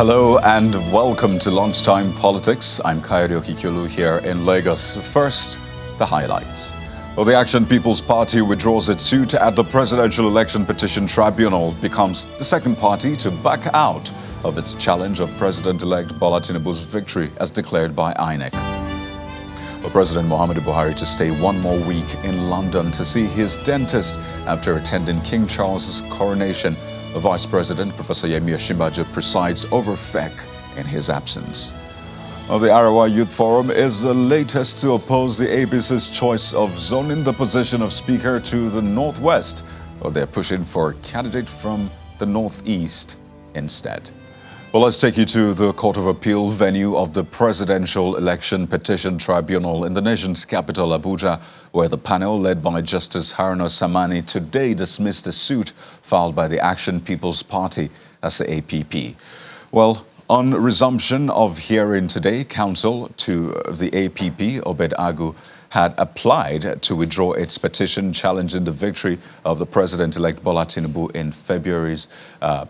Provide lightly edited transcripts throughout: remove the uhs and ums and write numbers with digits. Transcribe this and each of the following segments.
Hello and welcome to Lunchtime Politics. I'm Kayode Okikiolu here in Lagos. First, the highlights. Well, the Action People's Party withdraws its suit at the Presidential Election Petition Tribunal, becomes the second party to back out of its challenge of President-elect Bola Tinubu's victory as declared by INEC. For President Muhammadu Buhari to stay one more week in London to see his dentist after attending King Charles's coronation. The Vice President, Professor Yemi Osinbajo, presides over FECA in his absence. Well, the Arawa Youth Forum is the latest to oppose the APC's choice of zoning the position of Speaker to the Northwest. Well, they're pushing for a candidate from the Northeast instead. Well, let's take you to the Court of Appeal venue of the Presidential Election Petition Tribunal in the nation's capital, Abuja, where the panel led by Justice Haruna Samani today dismissed the suit filed by the Action People's Party, that's the APP. Well, on resumption of hearing today, counsel to the APP, Obed Agu, had applied to withdraw its petition challenging the victory of the President-elect Bola Tinubu in February's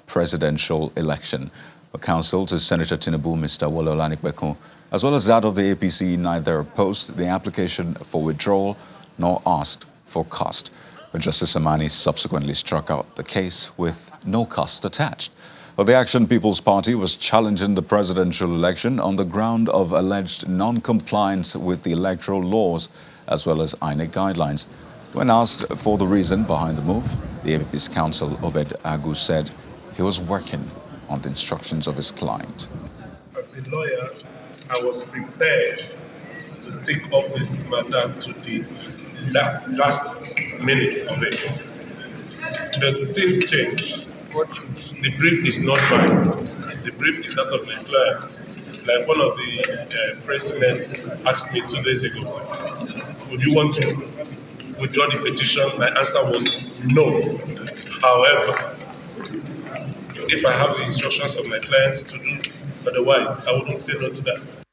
presidential election. Counsel to Senator Tinubu, Mr. Wole Olanipekun, as well as that of the APC, neither opposed the application for withdrawal nor asked for cost. But Justice Samani subsequently struck out the case with no cost attached. Well, the Action People's Party was challenging the presidential election on the ground of alleged non-compliance with the electoral laws as well as INEC guidelines. When asked for the reason behind the move, the APP's counsel, Obed Agu, said he was working on the instructions of his client. As a lawyer, I was prepared to take up this matter to the last minute of it. But things change. The brief is not mine. The brief is that of the client. Like one of the pressmen asked me 2 days ago, would you want to withdraw the petition? My answer was no. However, if I have the instructions of my clients to do otherwise, I wouldn't say no to that.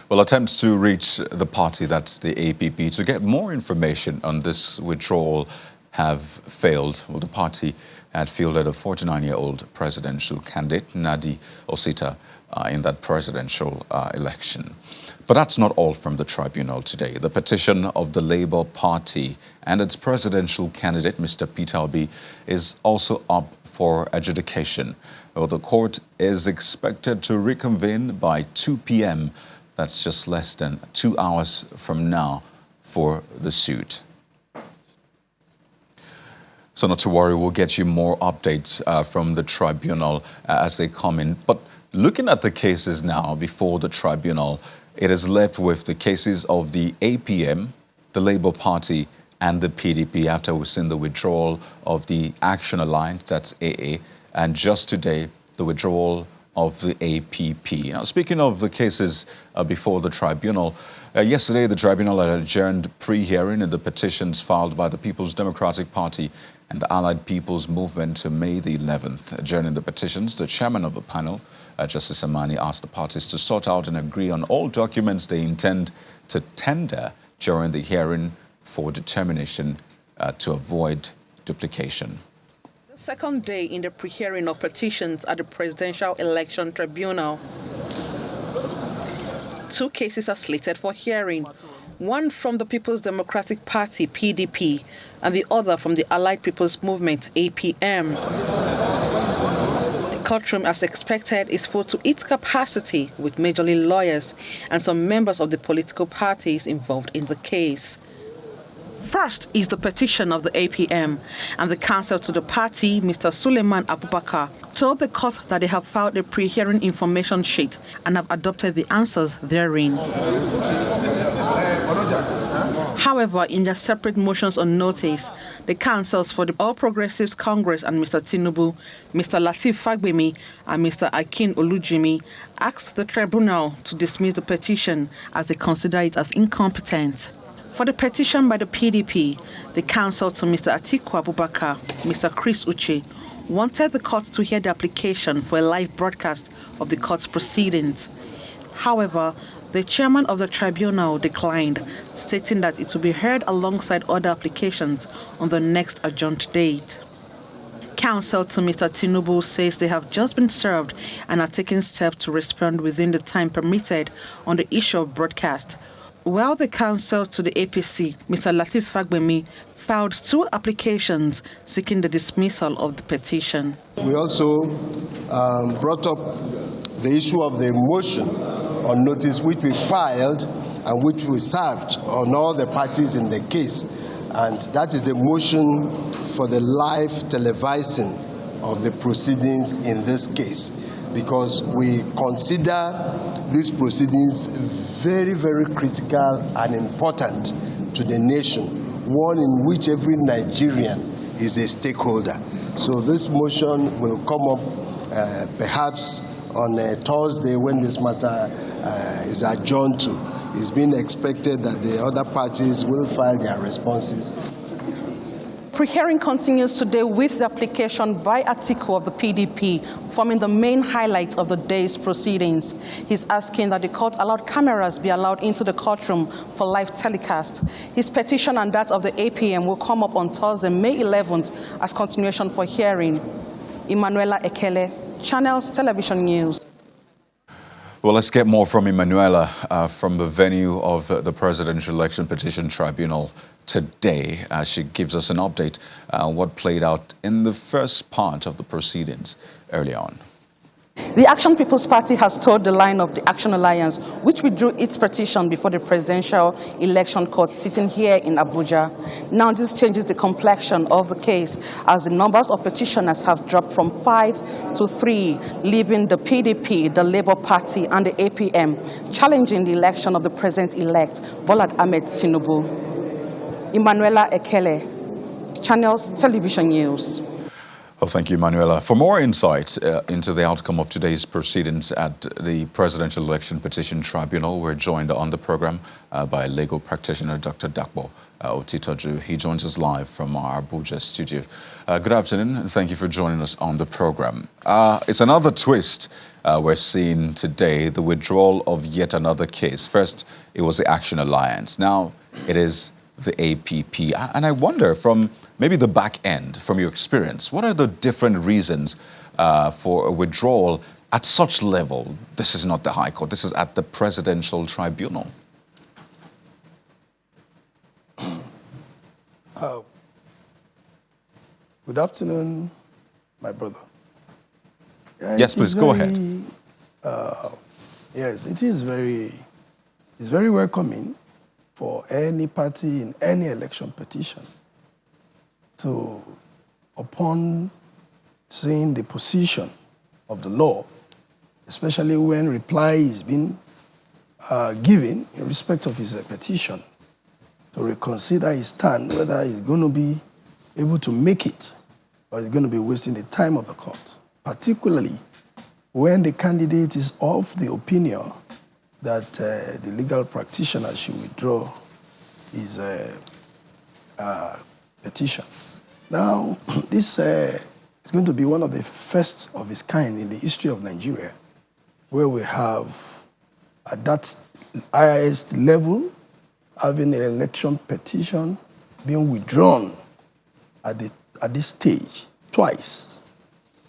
Well, attempts to reach the party, that's the APP, to get more information on this withdrawal have failed. Well, the party had fielded a 49-year-old presidential candidate, Nadi Osita, in that presidential election. But that's not all from the tribunal today. The petition of the Labour Party and its presidential candidate, Mr. Peter Obi, is also up for adjudication. Well, the court is expected to reconvene by 2 p.m. That's just less than 2 hours from now for the suit. So not to worry, we'll get you more updates from the tribunal as they come in. But looking at the cases now before the tribunal, it is left with the cases of the APM, the Labour Party, and the PDP after we've seen the withdrawal of the Action Alliance, that's AA, and just today, the withdrawal of the APP. Now, speaking of the cases before the tribunal, yesterday the tribunal had adjourned pre-hearing in the petitions filed by the People's Democratic Party and the Allied People's Movement to May the 11th. Adjourning the petitions, the chairman of the panel, Justice Samani, asked the parties to sort out and agree on all documents they intend to tender during the hearing for determination to avoid duplication. The second day in the pre-hearing of petitions at the Presidential Election Tribunal. 2 cases are slated for hearing, one from the People's Democratic Party, PDP, and the other from the Allied People's Movement, APM. The courtroom, as expected, is full to its capacity with majorly lawyers and some members of the political parties involved in the case. First is the petition of the APM, and the counsel to the party, Mr. Suleiman Abubakar, told the court that they have filed a pre-hearing information sheet and have adopted the answers therein. However, in their separate motions on notice, the counsels for the All Progressives Congress and Mr. Tinubu, Mr. Lateef Fagbemi, and Mr. Akin Olujimi asked the tribunal to dismiss the petition as they consider it as incompetent. For the petition by the PDP, the counsel to Mr. Atiku Abubakar, Mr. Chris Uche, wanted the court to hear the application for a live broadcast of the court's proceedings. However, the chairman of the tribunal declined, stating that it will be heard alongside other applications on the next adjourned date. counsel to Mr. Tinubu says they have just been served and are taking steps to respond within the time permitted on the issue of broadcast. While the counsel to the APC, Mr. Lateef Fagbemi, filed 2 applications seeking the dismissal of the petition. We also brought up the issue of the motion on notice which we filed and which we served on all the parties in the case. And that is the motion for the live televising of the proceedings in this case, because we consider these proceedings very, very critical and important to the nation, one in which every Nigerian is a stakeholder. So this motion will come up perhaps on Thursday when this matter is adjourned to. It's being expected that the other parties will file their responses. Pre-hearing continues today with the application by Atiku of the PDP, forming the main highlight of the day's proceedings. He's asking that the court allowed cameras be allowed into the courtroom for live telecast. His petition and that of the APM will come up on Thursday, May 11th, as continuation for hearing. Emanuela Ekele, Channels Television News. Well, let's get more from Emanuela from the venue of the Presidential Election Petition Tribunal today. She gives us an update on what played out in the first part of the proceedings early on. The Action People's Party has toed the line of the Action Alliance, which withdrew its petition before the Presidential Election Court sitting here in Abuja. Now this changes the complexion of the case, as the numbers of petitioners have dropped from 5 to 3, leaving the PDP, the Labour Party, and the APM challenging the election of the President-elect, Bola Ahmed Tinubu. Emanuela Ekele, Channels Television News. Well, thank you, Manuela. For more insight into the outcome of today's proceedings at the Presidential Election Petition Tribunal, we're joined on the program by legal practitioner Dr. Dakbo Otitoju. He joins us live from our Abuja studio. Good afternoon, and thank you for joining us on the program. It's another twist we're seeing today, the withdrawal of yet another case. First, it was the Action Alliance. Now, it is the APP. And I wonder, from maybe the back end, from your experience, what are the different reasons for a withdrawal at such level? This is not the High Court, this is at the Presidential Tribunal. Good afternoon, my brother. Yes, please, go ahead. Yes, it's very welcoming for any party in any election petition to, upon seeing the position of the law, especially when reply is being given in respect of his petition, to reconsider his stand, whether he's going to be able to make it or he's going to be wasting the time of the court, particularly when the candidate is of the opinion that the legal practitioner should withdraw his petition. Now, this is going to be one of the first of its kind in the history of Nigeria, where we have, at that highest level, having an election petition being withdrawn at this stage twice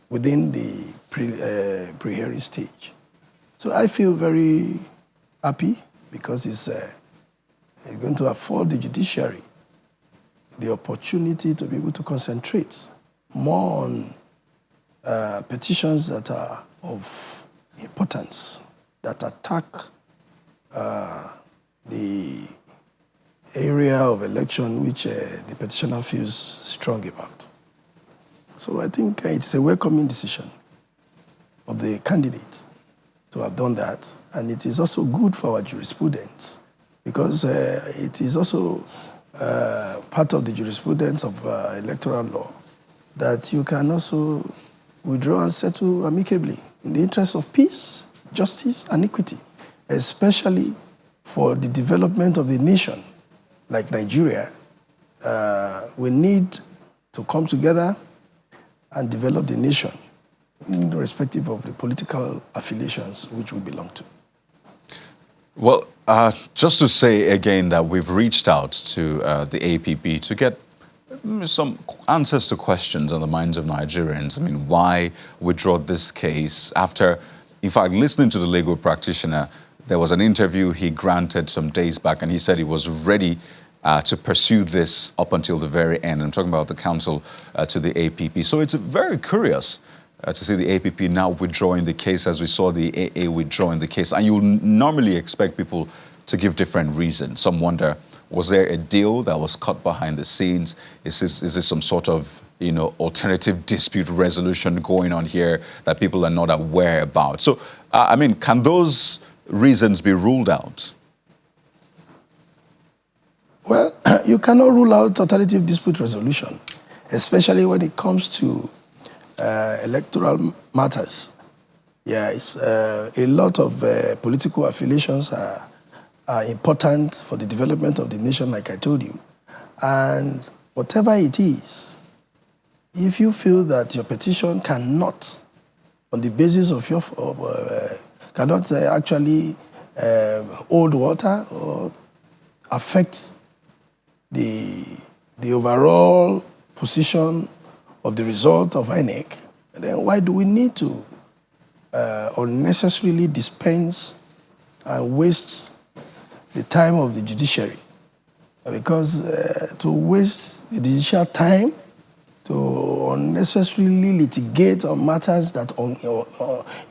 within the pre-hearing stage. So I feel very happy because it's going to afford the judiciary the opportunity to be able to concentrate more on petitions that are of importance, that attack the area of election which the petitioner feels strong about. So I think it's a welcoming decision of the candidate to have done that, and it is also good for our jurisprudence because it is also part of the jurisprudence of electoral law that you can also withdraw and settle amicably in the interest of peace, justice, and equity, especially for the development of the nation like Nigeria. We need to come together and develop the nation irrespective of the political affiliations which we belong to. Well, just to say again that we've reached out to the APP to get some answers to questions on the minds of Nigerians. I mean, why withdraw this case after, in fact, listening to the legal practitioner, there was an interview he granted some days back, and he said he was ready to pursue this up until the very end. I'm talking about the counsel to the APP. So it's very curious to see the APP now withdrawing the case, as we saw the AA withdrawing the case. And you normally expect people to give different reasons. Some wonder, was there a deal that was cut behind the scenes? Is this some sort of, alternative dispute resolution going on here that people are not aware about? So, I mean, can those reasons be ruled out? Well, you cannot rule out alternative dispute resolution, especially when it comes to electoral matters. Yeah, it's, a lot of political affiliations are important for the development of the nation, like I told you. And whatever it is, if you feel that your petition cannot, on the basis of your, cannot actually hold water or affect the overall position of the result of INEC, then why do we need to unnecessarily dispense and waste the time of the judiciary? Because to waste the judicial time to unnecessarily litigate on matters that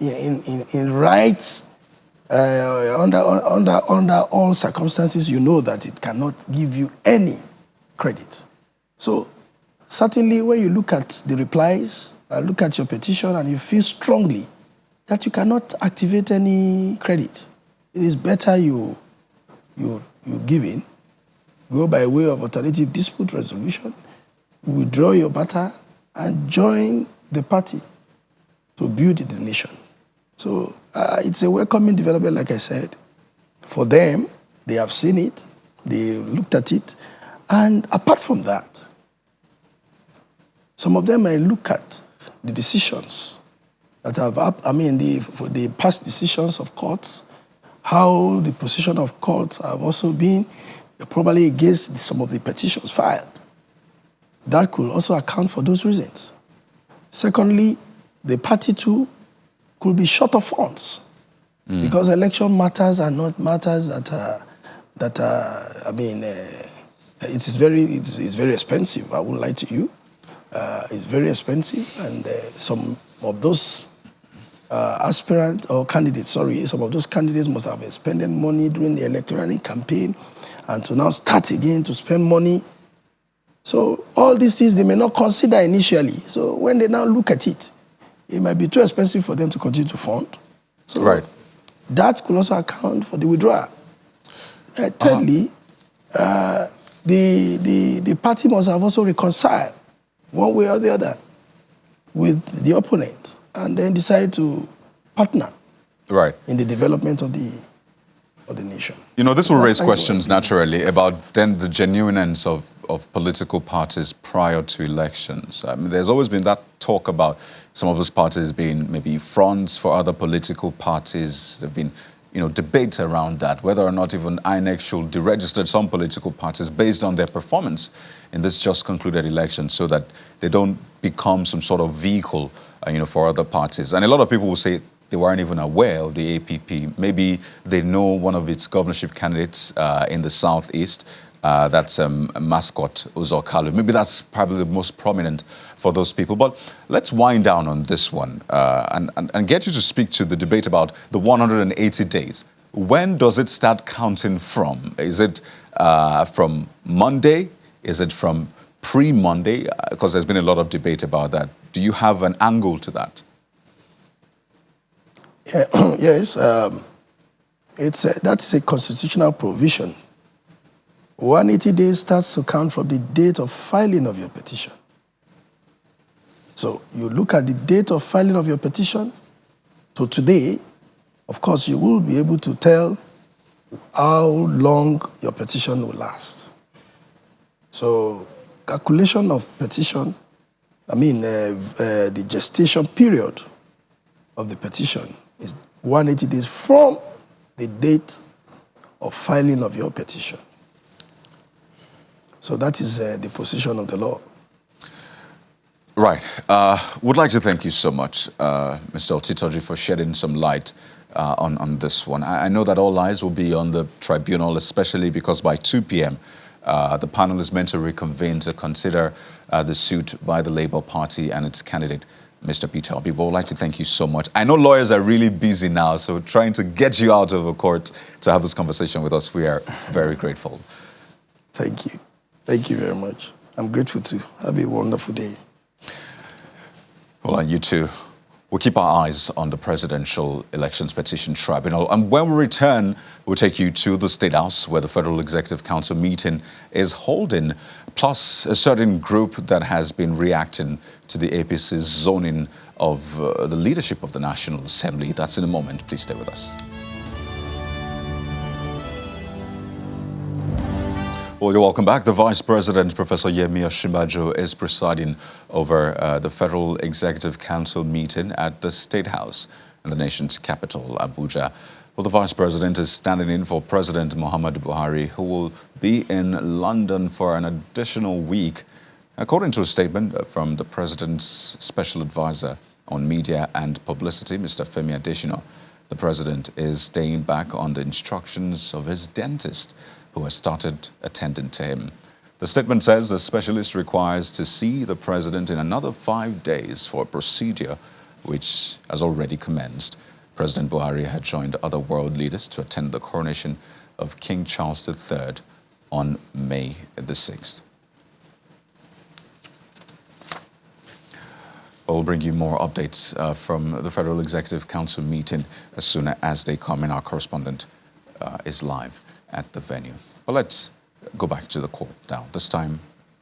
in rights under all circumstances, you know that it cannot give you any credit. So certainly when you look at the replies and look at your petition and you feel strongly that you cannot activate any credit, it is better you give in, go by way of alternative dispute resolution, withdraw your matter and join the party to build the nation. So it's a welcoming development, like I said. For them, they have seen it, they looked at it, and apart from that, some of them may look at the decisions that have, the past decisions of courts, how the position of courts have also been probably against some of the petitions filed. That could also account for those reasons. Secondly, the party too could be short of funds because election matters are not matters that it's very expensive. I won't lie to you. It's very expensive, and some of those aspirants or candidates, some of those candidates must have expended money during the electoral campaign, and to now start again to spend money. So all these things they may not consider initially. So when they now look at it, it might be too expensive for them to continue to fund. So that could also account for the withdrawal. Thirdly, the party must have also reconciled one way or the other with the opponent and then decide to partner in the development of the nation. This will raise questions naturally about then the genuineness of political parties prior to elections. I mean, there's always been that talk about some of those parties being maybe fronts for other political parties. There have been, debates around that, whether or not even INEC should deregister some political parties based on their performance in this just concluded election so that they don't become some sort of vehicle, for other parties. And a lot of people will say they weren't even aware of the APP. Maybe they know one of its governorship candidates in the Southeast. That's mascot Uzokalu. Maybe that's probably the most prominent for those people. But let's wind down on this one and get you to speak to the debate about the 180 days. When does it start counting from? Is it from Monday? Is it from pre-Monday? Because there's been a lot of debate about that. Do you have an angle to that? Yeah, yes. That's a constitutional provision. 180 days starts to count from the date of filing of your petition. So you look at the date of filing of your petition to today, of course, you will be able to tell how long your petition will last. So calculation of petition, the gestation period of the petition is 180 days from the date of filing of your petition. So that is the position of the law. Right. Would like to thank you so much, Mr. Otitoji, for shedding some light on this one. I know that all eyes will be on the tribunal, especially because by 2 p.m., the panel is meant to reconvene to consider the suit by the Labour Party and its candidate, Mr. Peter Obi. But I'd like to thank you so much. I know lawyers are really busy now, so trying to get you out of a court to have this conversation with us, we are very grateful. Thank you. Thank you very much. I'm grateful too. Have a wonderful day. Well, and you too. We'll keep our eyes on the Presidential Elections Petition Tribunal. And when we return, we'll take you to the State House, where the Federal Executive Council meeting is holding, plus a certain group that has been reacting to the APC's zoning of the leadership of the National Assembly. That's in a moment. Please stay with us. Well, you're welcome back. The Vice President, Professor Yemi Osinbajo, is presiding over the Federal Executive Council meeting at the State House in the nation's capital, Abuja. Well, the Vice President is standing in for President Muhammadu Buhari, who will be in London for an additional week. According to a statement from the President's Special Advisor on Media and Publicity, Mr. Femi Adesina, the President is staying back on the instructions of his dentist, who has started attending to him. The statement says the specialist requires to see the President in another 5 days for a procedure which has already commenced. President Buhari had joined other world leaders to attend the coronation of King Charles III on May the 6th. We'll bring you more updates from the Federal Executive Council meeting as soon as they come in. Our correspondent is live at the venue. Well, let's go back to the court now. This time,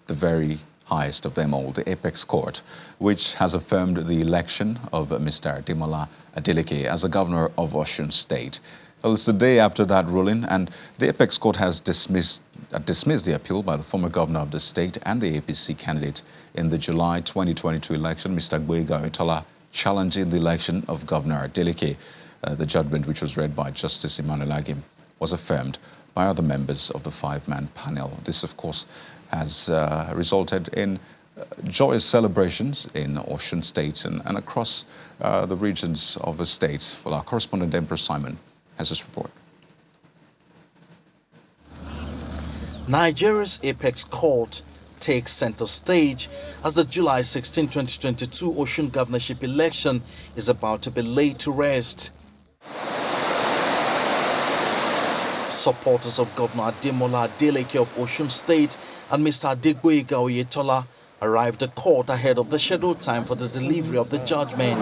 the very highest of them all, the Apex Court, which has affirmed the election of Mr. Ademola Adeleke as the governor of Osun State. Well, it's the day after that ruling, and the Apex Court has dismissed the appeal by the former governor of the state and the APC candidate in the July 2022 election, Mr. Gboyega Oyetola, challenging the election of Governor Adeleke. The judgment, which was read by Justice Emmanuel Agim, was affirmed by other members of the five-man panel. This, of course, has resulted in joyous celebrations in Osun State and across the regions of the state. Well, our correspondent, Emperor Simon, has this report. Nigeria's Apex Court takes center stage as the July 16, 2022 Osun governorship election is about to be laid to rest. Supporters of Governor Ademola Adeleke of Osun State and Mr. Gboyega Oyetola arrived at court ahead of the scheduled time for the delivery of the judgment.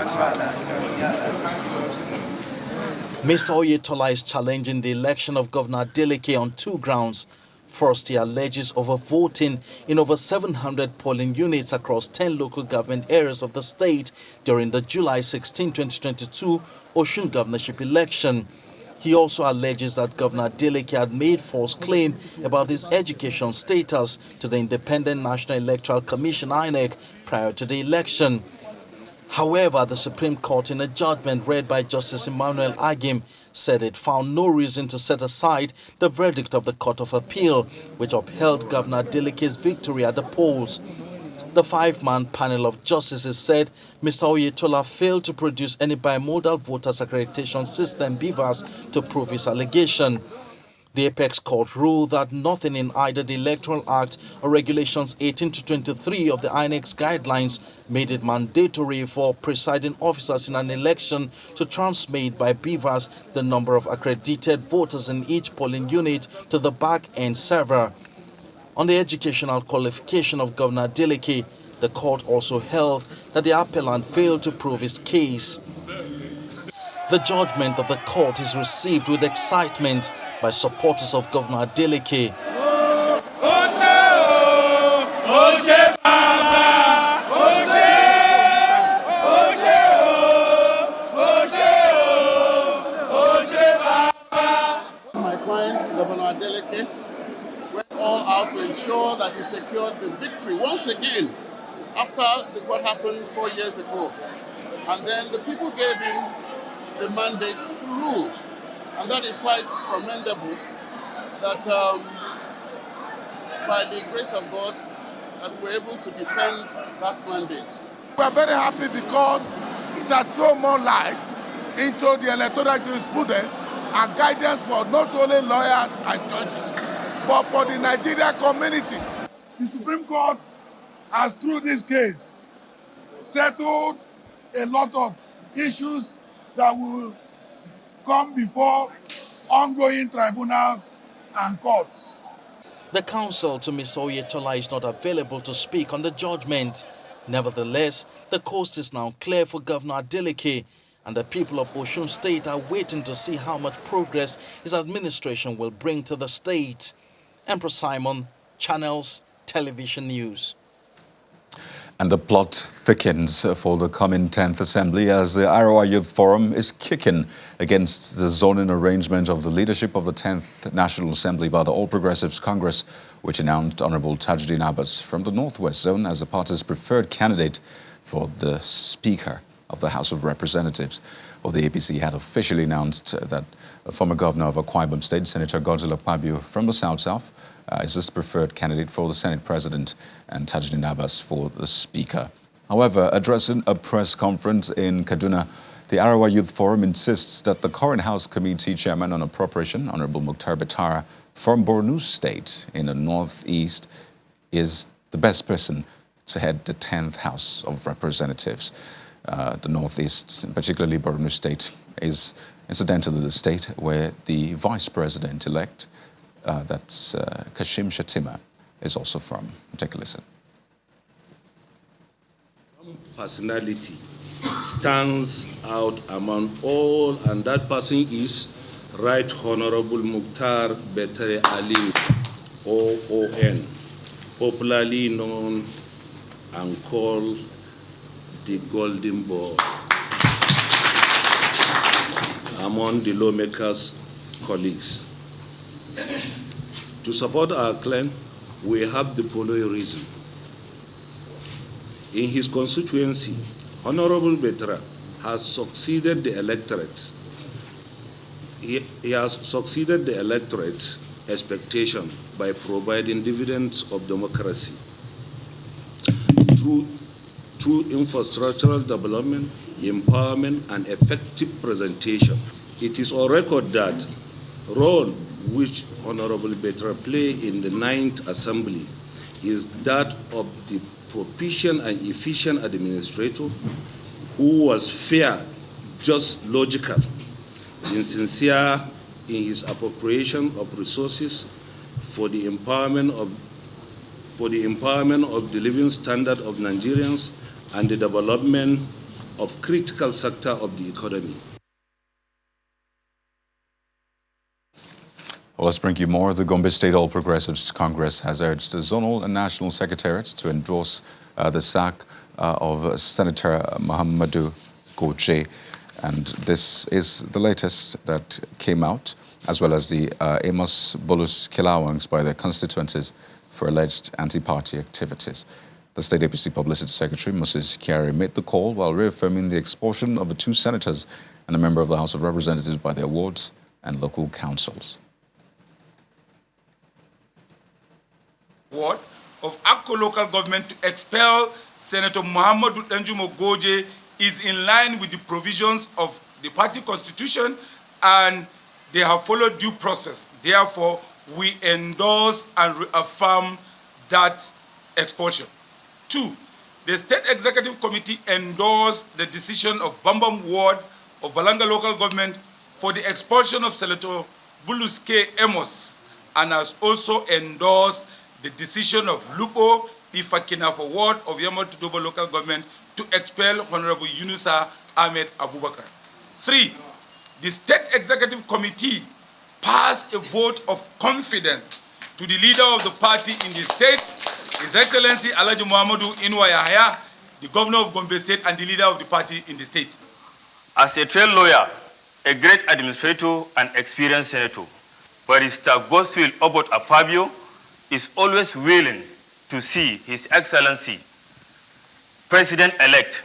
Mr. Oyetola is challenging the election of Governor Adeleke on two grounds. First, he alleges overvoting in over 700 polling units across 10 local government areas of the state during the July 16, 2022 Osun governorship election. He also alleges that Governor Adeleke had made false claim about his education status to the Independent National Electoral Commission (INEC) prior to the election. However, the Supreme Court, in a judgment read by Justice Emmanuel Agim, said it found no reason to set aside the verdict of the Court of Appeal, which upheld Governor Adeleke's victory at the polls. The five-man panel of justices said Mr. Oyetola failed to produce any bimodal voters accreditation system (BVAS) to prove his allegation. The Apex Court ruled that nothing in either the Electoral Act or Regulations 18 to 23 of the INEC's guidelines made it mandatory for presiding officers in an election to transmit by BVAS the number of accredited voters in each polling unit to the back-end server. On the educational qualification of Governor Adeleke, the court also held that the appellant failed to prove his case. The judgment of the court is received with excitement by supporters of Governor Adeleke. My client, Governor Adeleke, went all out to ensure that he secured the victory once again after what happened 4 years ago. And then the people gave him the mandate to rule. And that is why it's commendable that by the grace of God, that we're able to defend that mandate. We are very happy because it has thrown more light into the electoral jurisprudence and guidance for not only lawyers and judges, but for the Nigerian community. The Supreme Court has, through this case, settled a lot of issues that will come before ongoing tribunals and courts. The counsel to Mr. Oyetola is not available to speak on the judgment. Nevertheless, the coast is now clear for Governor Adeleke, and the people of Osun State are waiting to see how much progress his administration will bring to the state. Emperor Simon, Channels Television News. And the plot thickens for the coming 10th Assembly as the Iowa Youth Forum is kicking against the zoning arrangement of the leadership of the 10th National Assembly by the All Progressives Congress, which announced Honorable Tajuddin Abbas from the Northwest Zone as the party's preferred candidate for the Speaker of the House of Representatives. Well, the APC had officially announced that former governor of Akwa Ibom State, Senator Godswill Akpabio from the South-South, is this preferred candidate for the Senate President and Tajuddin Abbas for the Speaker. However, addressing a press conference in Kaduna, the Iowa Youth Forum insists that the current House Committee Chairman on Appropriation, Honorable Mukhtar Betara, from Borno State in the Northeast, is the best person to head the 10th House of Representatives. The Northeast, particularly Borno State, is incidentally the state where the Vice President-elect, that's Kashim Shettima, is also from. Take a listen. Personality stands out among all, and that person is Right Honorable Mukhtar Betara Ali, OON, popularly known and called the Golden Boy among the lawmakers' colleagues. To support our claim, we have the following reason. In his constituency, Honorable Betara has succeeded the electorate. He has succeeded the electorate expectation by providing dividends of democracy through infrastructural development, empowerment, and effective presentation. It is on record that role which Honorable Betara played in the 9th Assembly is that of the proficient and efficient administrator who was fair, just, logical, sincere in his appropriation of resources for the empowerment of the living standard of Nigerians and the development of critical sector of the economy. Well, let's bring you more. The Gombe State All Progressives Congress has urged the zonal and national secretariats to endorse the sack of Senator Muhammadu Goche. And this is the latest that came out, as well as the Amos Bolus Kilawangs by their constituencies for alleged anti-party activities. The State APC Publicity Secretary, Moses Kyari, made the call while reaffirming the expulsion of the 2 senators and a member of the House of Representatives by their wards and local councils. Ward of Akko local government to expel Senator Muhammadu Danjuma Goje is in line with the provisions of the party constitution, and they have followed due process. Therefore, we endorse and reaffirm that expulsion. 2, the State Executive Committee endorsed the decision of Bambam Ward of Balanga local government for the expulsion of Senator Buluske Amos, and has also endorsed the decision of Lupo Ifakina for Ward of Yamotudobo local government to expel Honorable Yunusa Ahmed Abubakar. 3, the State Executive Committee passed a vote of confidence to the leader of the party in the state, His Excellency Alhaji Muhammadu Inuwa Yahaya, the governor of Gombe State and the leader of the party in the state. As a trained lawyer, a great administrator and experienced senator, Barrister Godswill Obot Akpabio is always willing to see His Excellency President-elect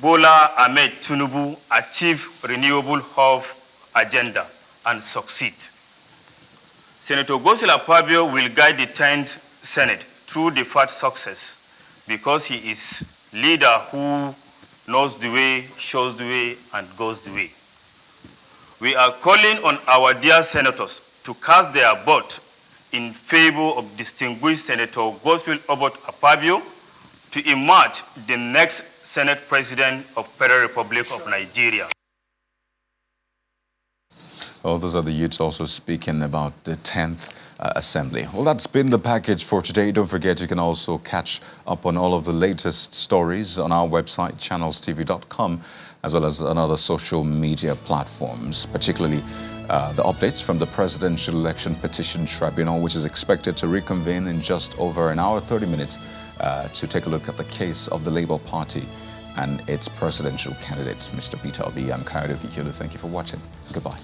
Bola Ahmed Tinubu achieve renewable hope agenda and succeed. Senator Godswill Akpabio will guide the 10th Senate through the path success because he is leader who knows the way, shows the way, and goes the way. We are calling on our dear senators to cast their vote in favor of distinguished Senator Godswill Akpabio to emerge the next Senate President of Federal Republic of Nigeria. Well, those are the youths also speaking about the 10th Assembly. Well, that's been the package for today. Don't forget you can also catch up on all of the latest stories on our website, channelstv.com, as well as on other social media platforms, particularly the updates from the Presidential Election Petition Tribunal, which is expected to reconvene in just over an hour, 30 minutes, to take a look at the case of the Labour Party and its presidential candidate, Mr. Peter Obi. I'm Kayode Okikulu. Thank you for watching. Goodbye.